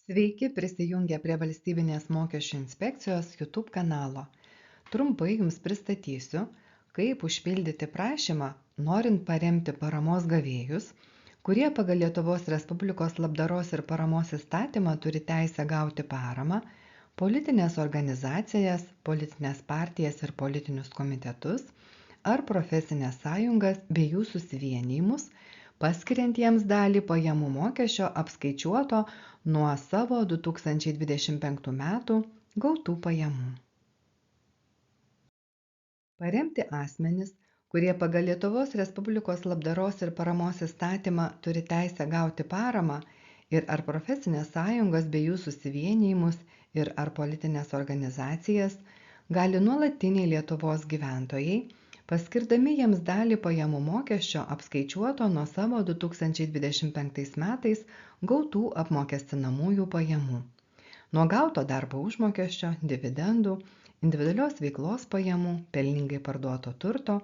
Sveiki prisijungę prie Valstybinės mokesčių inspekcijos YouTube kanalo. Trumpai Jums pristatysiu, kaip užpildyti prašymą, norint paremti paramos gavėjus, kurie pagal Lietuvos Respublikos labdaros ir paramos įstatymą turi teisę gauti paramą, politinės organizacijas, politinės partijas ir politinius komitetus ar profesinės sąjungas bei jų susivienijimus, paskiriant jiems dalį pajamų mokesčio apskaičiuoto nuo savo 2025 metų gautų pajamų. Paremti asmenis, kurie pagal Lietuvos Respublikos labdaros ir paramos įstatymą turi teisę gauti paramą ir ar profesinės sąjungos bei jų susivienijimus ir ar politinės organizacijas, gali nuolatiniai Lietuvos gyventojai, paskirdami jiems dalį pajamų mokesčio apskaičiuoto nuo savo 2025 metais gautų apmokestinamųjų pajamų, nuo gauto darbo užmokesčio, dividendų, individualios veiklos pajamų, pelningai parduoto turto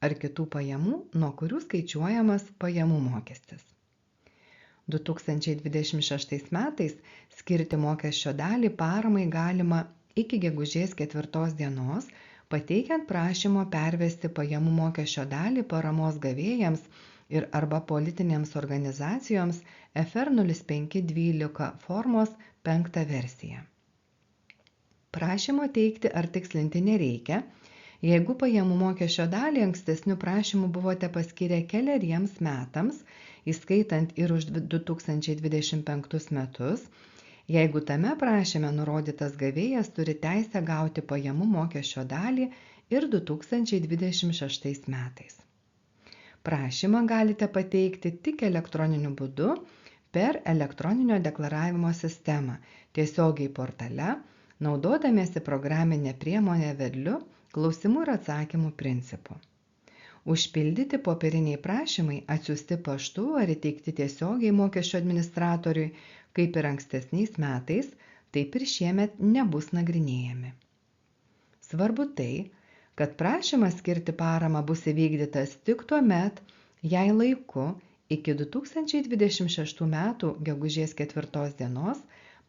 ar kitų pajamų, nuo kurių skaičiuojamas pajamų mokestis. 2026 metais skirti mokesčio dalį paramai galima iki gegužės 4 dienos, pateikiant prašymo pervesti pajamų mokesčio dalį paramos gavėjams ir arba politinėms organizacijoms FR 0512 formos 5 versiją. Prašymo teikti ar tikslinti nereikia, jeigu pajamų mokesčio dalį ankstesnių prašymų buvote paskyrę keleriems metams, įskaitant ir už 2025 metus, jeigu tame prašyme nurodytas gavėjas turi teisę gauti pajamų mokesčio dalį ir 2026 metais. Prašymą galite pateikti tik elektroniniu būdu per elektroninio deklaravimo sistemą, tiesiogiai portale, naudodamiesi programinę priemonę Vedliu klausimų ir atsakymų principu. Užpildyti popieriniai prašymai atsiųsti paštu ar įteikti tiesiogiai mokesčio administratoriui, kaip ir ankstesniais metais, taip ir šiemet nebus nagrinėjami. Svarbu tai, kad prašymas skirti paramą bus įvykdytas tik tuomet, jei laiku iki 2026 metų gegužės 4 dienos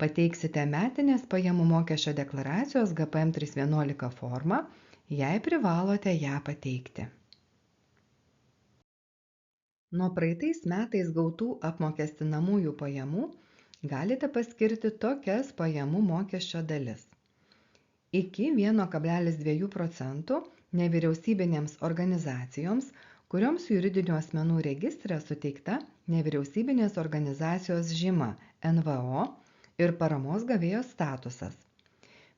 pateiksite metinės pajamų mokesčio deklaracijos GPM 311 formą, jei privalote ją pateikti. Nuo praeitais metais gautų apmokestinamųjų pajamų galite paskirti tokias pajamų mokesčio dalis. Iki 1,2% nevyriausybinėms organizacijoms, kurioms juridinių asmenų registre suteikta nevyriausybinės organizacijos žyma NVO ir paramos gavėjo statusas,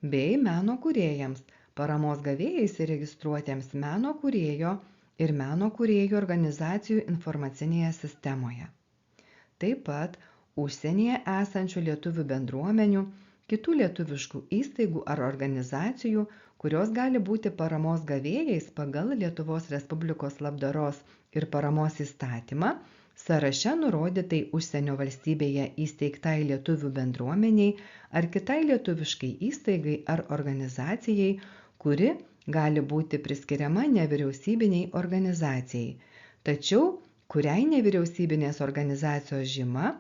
bei meno kūrėjams, paramos gavėjais įregistruotiems meno kūrėjo ir meno kūrėjų organizacijų informacinėje sistemoje. Taip pat užsienyje esančių lietuvių bendruomenių, kitų lietuviškų įstaigų ar organizacijų, kurios gali būti paramos gavėjais pagal Lietuvos Respublikos labdaros ir paramos įstatymą, sąraše nurodytai užsienio valstybėje įsteigtai lietuvių bendruomeniai ar kitai lietuviškai įstaigai ar organizacijai, kuri gali būti priskiriama nevyriausybiniai organizacijai, tačiau kuriai nevyriausybinės organizacijos žyma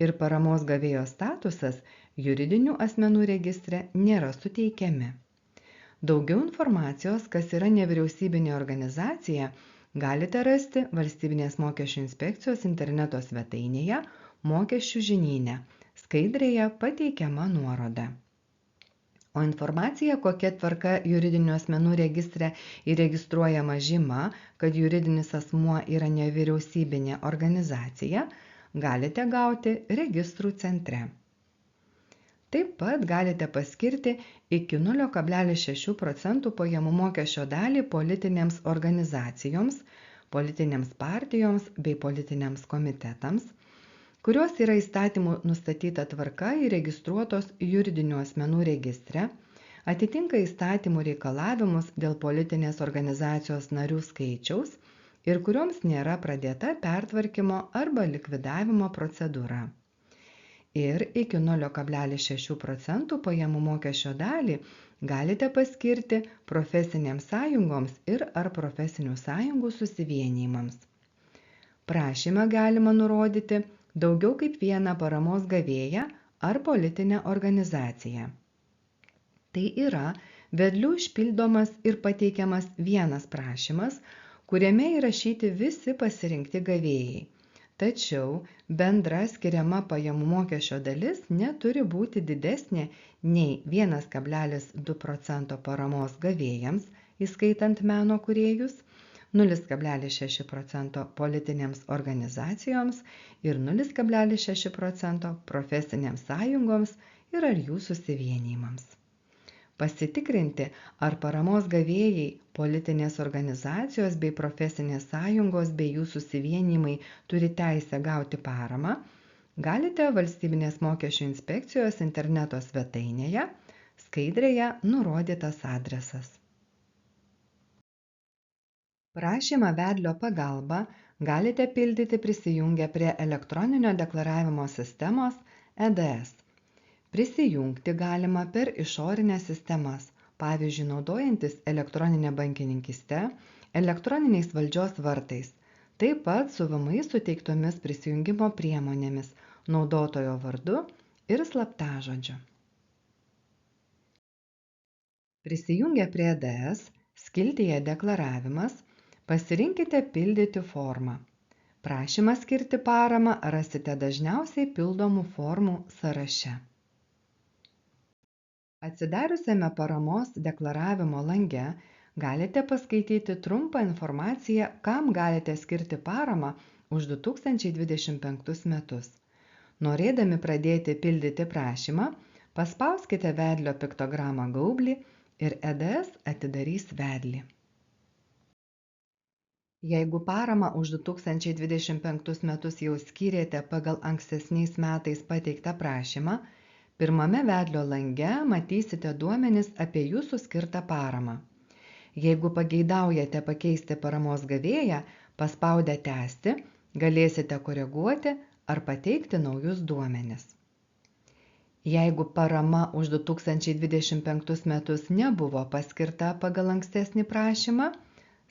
ir paramos gavėjo statusas juridinių asmenų registre nėra suteikiami. Daugiau informacijos, kas yra nevyriausybinė organizacija, galite rasti Valstybinės mokesčių inspekcijos interneto svetainėje Mokesčių žinyne, skaidrėje pateikiama nuoroda. O informacija, kokia tvarka juridinių asmenų registre įregistruojama žyma, kad juridinis asmuo yra nevyriausybinė organizacija, galite gauti registrų centre. Taip pat galite paskirti iki 0,6% pajamų mokesčio dalį politinėms organizacijoms, politinėms partijoms bei politiniams komitetams, kurios yra įstatymų nustatyta tvarka įregistruotos juridinių asmenų registre, atitinka įstatymų reikalavimus dėl politinės organizacijos narių skaičiaus ir kurioms nėra pradėta pertvarkymo arba likvidavimo procedūra. Ir iki 0,6% pajamų mokesčio dalį galite paskirti profesinėms sąjungoms ir ar profesinių sąjungų susivienijimams. Prašymą galima nurodyti daugiau kaip vieną paramos gavėją ar politinę organizaciją. Tai yra, vedliu išpildomas ir pateikiamas vienas prašymas, kuriame įrašyti visi pasirinkti gavėjai. Tačiau bendra skiriama pajamų mokesčio dalis neturi būti didesnė nei 1,2% paramos gavėjams, įskaitant meno kūrėjus, 0,6% politinėms organizacijoms ir 0,6% profesinėms sąjungoms ir ar jų susivienijimams. Pasitikrinti, ar paramos gavėjai, politinės organizacijos bei profesinės sąjungos bei jų susivienijimai turi teisę gauti paramą, galite Valstybinės mokesčių inspekcijos interneto svetainėje, skaidrėje nurodytas adresas. Prašymą vedlio pagalba galite pildyti prisijungę prie elektroninio deklaravimo sistemos EDS. Prisijungti galima per išorinės sistemas, pavyzdžiui, naudojantis elektroninę bankininkyste, elektroniniais valdžios vartais, taip pat su VMI suteiktomis prisijungimo priemonėmis, naudotojo vardu ir slaptažodžiu. Prisijungę prie EDS, skiltyje Deklaravimas, pasirinkite Pildyti formą. Prašymą skirti paramą rasite dažniausiai pildomų formų sąraše. Atsidariusiame paramos deklaravimo lange galite paskaityti trumpą informaciją, kam galite skirti paramą už 2025 metus. Norėdami pradėti pildyti prašymą, paspauskite vedlio piktogramą gaublį ir EDS atidarys vedlį. Jeigu paramą už 2025 metus jau skyrėte pagal ankstesniais metais pateiktą prašymą, pirmame vedlio lange matysite duomenis apie jūsų skirtą paramą. Jeigu pageidaujate pakeisti paramos gavėją, paspaudę Tęsti, galėsite koreguoti ar pateikti naujus duomenis. Jeigu parama už 2025 metus nebuvo paskirta pagal ankstesnį prašymą,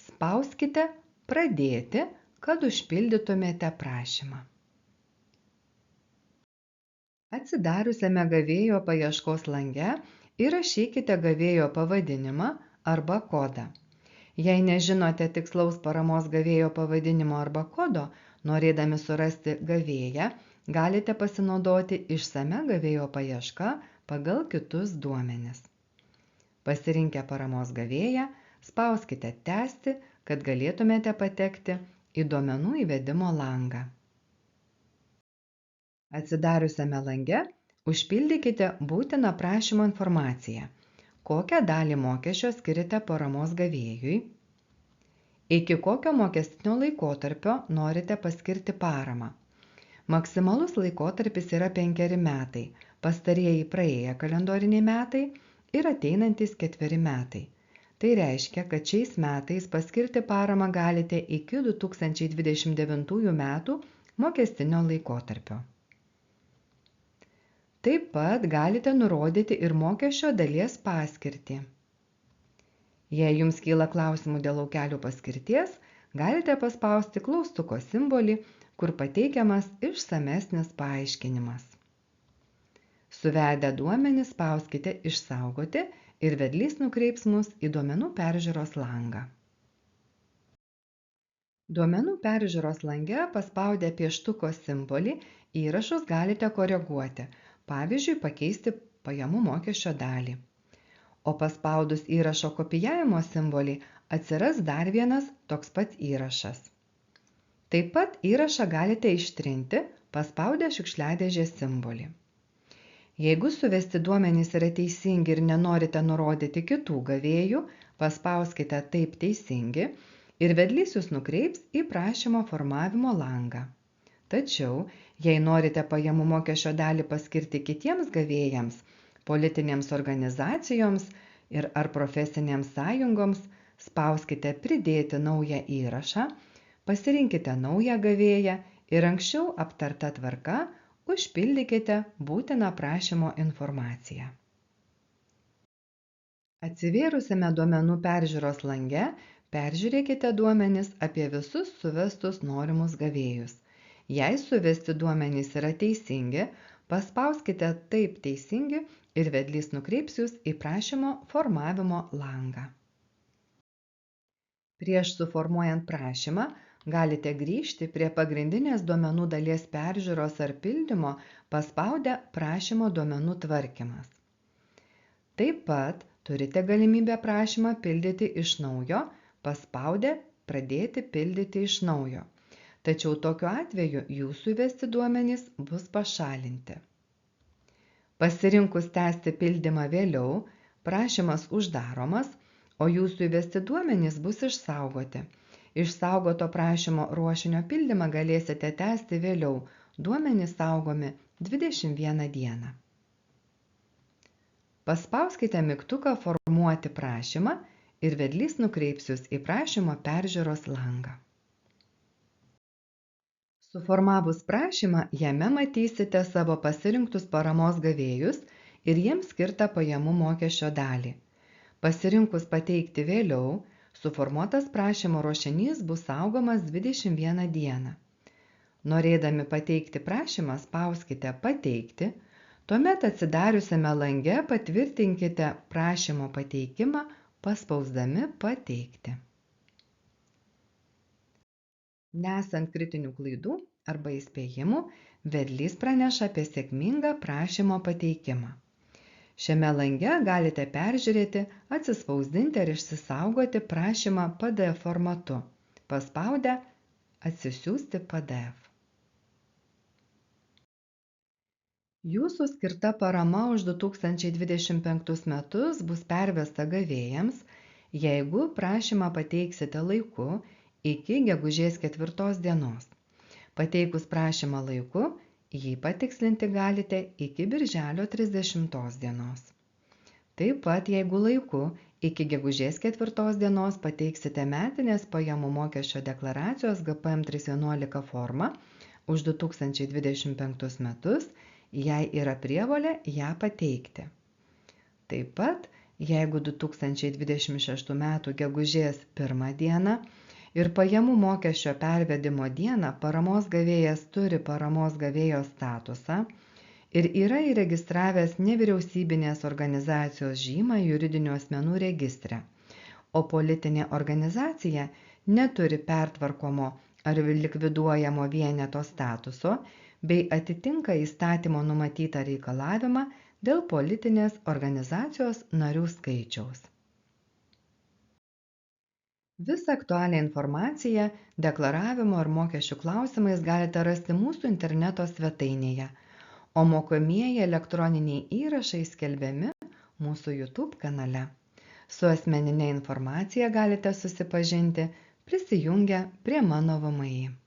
spauskite Pradėti, kad užpildytumėte prašymą. Atsidariusiame gavėjo paieškos lange įrašykite gavėjo pavadinimą arba kodą. Jei nežinote tikslaus paramos gavėjo pavadinimo arba kodo, norėdami surasti gavėją, galite pasinaudoti išsamia gavėjo paieška pagal kitus duomenis. Pasirinkę paramos gavėją, spauskite Tęsti, kad galėtumėte patekti į duomenų įvedimo langą. Atsidariusiame lange užpildykite būtiną prašymo informaciją, kokią dalį mokesčio skiriate paramos gavėjui, iki kokio mokestinio laikotarpio norite paskirti paramą. Maksimalus laikotarpis yra 5 metai, pastarieji praėję kalendoriniai metai ir ateinantys 4 metai. Tai reiškia, kad šiais metais paskirti paramą galite iki 2029 metų mokestinio laikotarpio. Taip pat galite nurodyti ir mokesčio dalies paskirtį. Jei jums kyla klausimų dėl laukelių paskirties, galite paspausti klaustuko simbolį, kur pateikiamas išsamesnis paaiškinimas. Suvedę duomenis spauskite Išsaugoti ir vedlys nukreips mus į duomenų peržiūros langą. Duomenų peržiūros lange paspaudę pieštuko simbolį įrašus galite koreguoti, pavyzdžiui, pakeisti pajamų mokesčio dalį. O paspaudus įrašo kopijavimo simbolį atsiras dar vienas toks pat įrašas. Taip pat įrašą galite ištrinti, paspaudę šiukšliadėžės simbolį. Jeigu suvesti duomenys yra teisingi ir nenorite nurodyti kitų gavėjų, paspauskite Taip teisingi ir vedlys jūs nukreips į prašymo formavimo langą. Tačiau, jei norite pajamų mokesčio dalį paskirti kitiems gavėjams, politinėms organizacijoms ir ar profesinėms sąjungoms, spauskite Pridėti naują įrašą, pasirinkite naują gavėją ir anksčiau aptarta tvarka užpildykite būtiną prašymo informaciją. Atsivėrusiame duomenų peržiūros lange peržiūrėkite duomenis apie visus suvestus norimus gavėjus. Jei suvesti duomenys yra teisingi, Paspauskite Taip teisingi ir vedlys nukreips jūs į prašymo formavimo langą. Prieš suformuojant prašymą galite grįžti prie pagrindinės duomenų dalies peržiūros ar pildymo paspaudę Prašymo duomenų tvarkymas. Taip pat turite galimybę prašymą pildyti iš naujo, paspaudę Pradėti pildyti iš naujo. Tačiau tokiu atveju jūsų įvesti duomenys bus pašalinti. Pasirinkus tęsti pildymą vėliau, prašymas uždaromas, o jūsų įvesti duomenys bus išsaugoti. Išsaugoto prašymo ruošinio pildymą galėsite tęsti vėliau, duomenys saugomi 21 dieną. Paspauskite mygtuką Formuoti prašymą ir vedlys nukreips jūs į prašymo peržiūros langą. Suformavus prašymą, jame matysite savo pasirinktus paramos gavėjus ir jiems skirtą pajamų mokesčio dalį. Pasirinkus Pateikti vėliau, suformuotas prašymo ruošinys bus saugomas 21 dieną. Norėdami pateikti prašymą, spauskite Pateikti, tuomet atsidariusiame lange patvirtinkite prašymo pateikimą paspausdami Pateikti. Nesant kritinių klaidų arba įspėjimų, vedlys praneša apie sėkmingą prašymo pateikimą. Šiame lange galite peržiūrėti, atsispausdinti ar išsisaugoti prašymą PDF formatu, paspaudę Atsisiųsti PDF. Jūsų skirta parama už 2025 metus bus pervesta gavėjams, jeigu prašymą pateiksite laiku iki gegužės 4 dienos. Pateikus prašymą laiku, jį patikslinti galite iki birželio 30 dienos. Taip pat, jeigu laiku iki gegužės 4 dienos pateiksite metinės pajamų mokesčio deklaracijos GPM 311 formą už 2025 metus, jei yra prievolė ją pateikti. Taip pat, jeigu 2026 m. gegužės 1 dieną ir pajamų mokesčio pervedimo dieną paramos gavėjas turi paramos gavėjo statusą ir yra įregistravęs nevyriausybinės organizacijos žymą juridinių asmenų registre, o politinė organizacija neturi pertvarkomo ar likviduojamo vieneto statuso, bei atitinka įstatymo numatytą reikalavimą dėl politinės organizacijos narių skaičiaus. Visą aktualią informaciją deklaravimo ir mokesčių klausimais galite rasti mūsų interneto svetainėje, o mokomieji elektroniniai įrašai skelbiami mūsų YouTube kanale. Su asmenine informacija galite susipažinti prisijungę prie mano VMI.